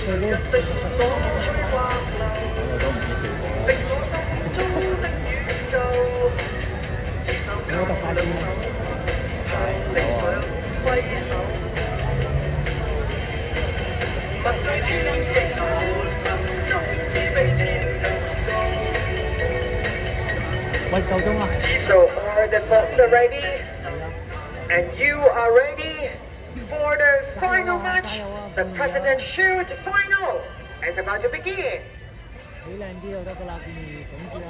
誰人的爽去或流，令我心中的宇宙只想靠兩手，向理想揮手。面對天亦好，心中只比天更高。喂，夠鐘啦。So all the folks are ready, and you are ready for the final match. The President Shield final is about to begin. 起靚啲就得㗎啦，建議總之啦。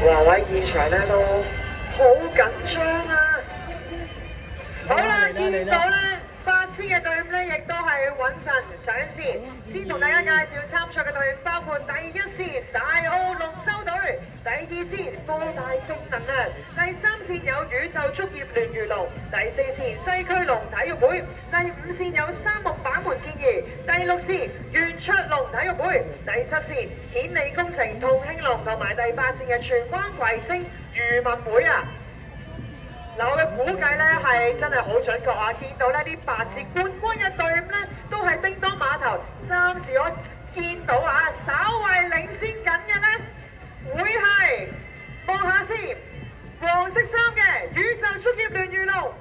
華位現場咧都好緊張啊！好啦，見到咧8支嘅隊伍咧，亦都係穩陣上線。先同大家介紹參賽嘅隊伍，包括第一線大澳龍舟隊，第二線科大正能量，第三線有宇宙足業聯魚龍，第四線西區龍體育會，第五線有三木板門建議，第六線圓卓龍體育會，第七線顯利工程同興龍，同埋第八線嘅荃灣葵青漁民會啊！嗱，我嘅估計咧係真係好準確啊！見到咧呢8支冠軍嘅隊伍咧，都係叮當碼頭。暫時我見到啊，稍為領先緊嘅咧，會係望下先，黃色衫嘅宇宙足業聯魚龍，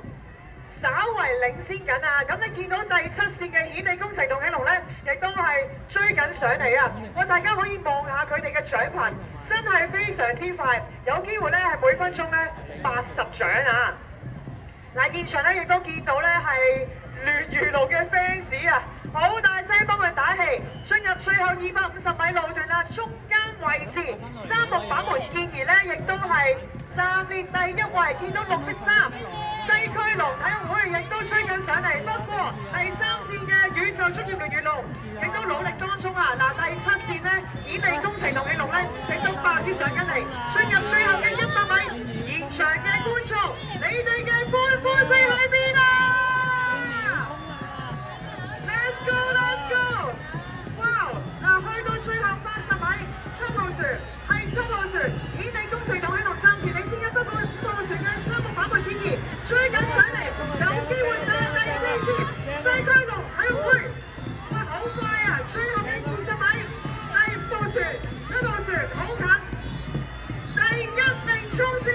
稍為領先緊啊！咁你見到第7線嘅顯利工程同興龍咧，亦都係追緊上嚟啊！大家可以望下佢哋嘅獎品。真係非常之快，有機會咧係每分鐘咧80獎啊！嗱，現場咧亦都見到咧係聯魚路嘅 fans 啊，好大聲幫佢打氣。進入最後250米路段啦，中間位置三木板門建議咧，亦都係暫列第一位，見到綠色衫。西區龍體育會亦都追緊上嚟，不過第3線嘅宇宙足業聯魚龍亦都努力當中啊！嗱，第7線咧顯利工程同興龍咧亦都爆之上緊嚟，進入最後嘅100米，現場嘅觀眾，你哋嘅歡呼聲喺邊啊 ？Let's go, let's go！ 哇！嗱，去到最後80米，7號船係7號船，顯利工程同興龍暫時領先1分，不過5號船嘅三木板門建議追緊上嚟，有機會打第4線西區龍體育會。哇，好快啊！最後嘅20米，第5號船、7號船好近，第1名衝線。